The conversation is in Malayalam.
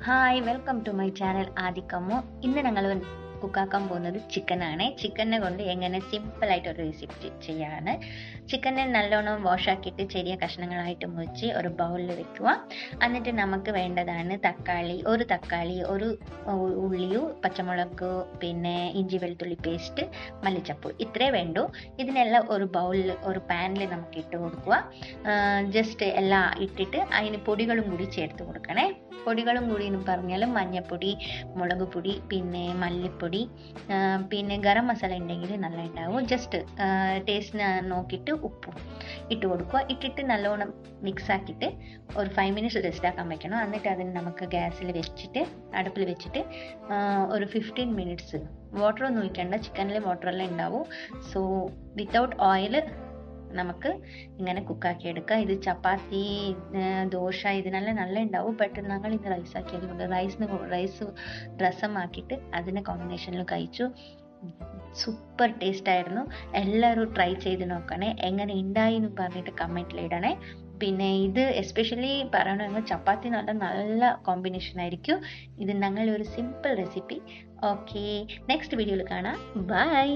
Hi welcome to my channel ആദിക്കമ്മു. ഇന്ന് ഞങ്ങൾ കുക്കാക്കാൻ പോകുന്നത് ചിക്കനാണ്. ചിക്കനെ കൊണ്ട് എങ്ങനെ സിമ്പിളായിട്ട് ഒരു റെസിപ്പി ചെയ്യാണ്. ചിക്കനെ നല്ലോണം വാഷാക്കിയിട്ട് ചെറിയ കഷ്ണങ്ങളായിട്ട് മുറിച്ച് ഒരു ബൗളിൽ വെക്കുക. എന്നിട്ട് നമുക്ക് വേണ്ടതാണ് ഒരു തക്കാളി, ഒരു ഉള്ളിയും പച്ചമുളക്, പിന്നെ ഇഞ്ചി വെളുത്തുള്ളി പേസ്റ്റ്, മല്ലിച്ചപ്പ്, ഇത്രേ വേണ്ടൂ. ഇതിനെല്ലാം ഒരു ബൗളിൽ ഒരു പാനിൽ നമുക്ക് ഇട്ട് കൊടുക്കുക. ജസ്റ്റ് എല്ലാം ഇട്ടിട്ട് അതിന് പൊടികളും കൂടി ചേർത്ത് കൊടുക്കണേ. പൊടികളും കൂടി എന്ന് പറഞ്ഞാൽ മഞ്ഞൾപ്പൊടി, മുളക് പൊടി, പിന്നെ മല്ലിപ്പൊടി, പിന്നെ ഗരം മസാല ഉണ്ടെങ്കിൽ നല്ല ഉണ്ടാവും. ജസ്റ്റ് ടേസ്റ്റിന് നോക്കിയിട്ട് ഉപ്പും ഇട്ട് കൊടുക്കുക. ഇട്ടിട്ട് നല്ലോണം മിക്സ് ആക്കിയിട്ട് ഒരു 5 മിനിറ്റ്സ് റെസ്റ്റ് ആക്കാൻ വെക്കണം. എന്നിട്ട് അതിന് നമുക്ക് അടുപ്പിൽ വെച്ചിട്ട് ഒരു 15 മിനിറ്റ്സ്, വാട്ടറൊന്നും ഒഴിക്കേണ്ട, ചിക്കനിൽ വാട്ടറെല്ലാം ഉണ്ടാവും. സോ വിത്തൗട്ട് ഓയിൽ നമുക്ക് ഇങ്ങനെ കുക്കാക്കി എടുക്കാം. ഇത് ചപ്പാത്തി, ദോശ ഇതിനെല്ലാം നല്ല ഉണ്ടാവും. ബട്ട് ഞങ്ങൾ ഇന്ന് റൈസ് ആക്കിയത് കൊണ്ട് റൈസ് രസമാക്കിയിട്ട് അതിൻ്റെ കോമ്പിനേഷനിൽ കഴിച്ചു. സൂപ്പർ ടേസ്റ്റ് ആയിരുന്നു. എല്ലാവരും ട്രൈ ചെയ്ത് നോക്കണേ. എങ്ങനെ ഉണ്ടായി എന്ന് പറഞ്ഞിട്ട് കമൻറ്റിൽ ഇടണേ. പിന്നെ ഇത് എസ്പെഷ്യലി പറയണമെങ്കിൽ ചപ്പാത്തി നല്ല കോമ്പിനേഷൻ ആയിരിക്കും. ഇത് ഞങ്ങളൊരു സിമ്പിൾ റെസിപ്പി. ഓക്കെ, നെക്സ്റ്റ് വീഡിയോയിൽ കാണാം. ബൈ.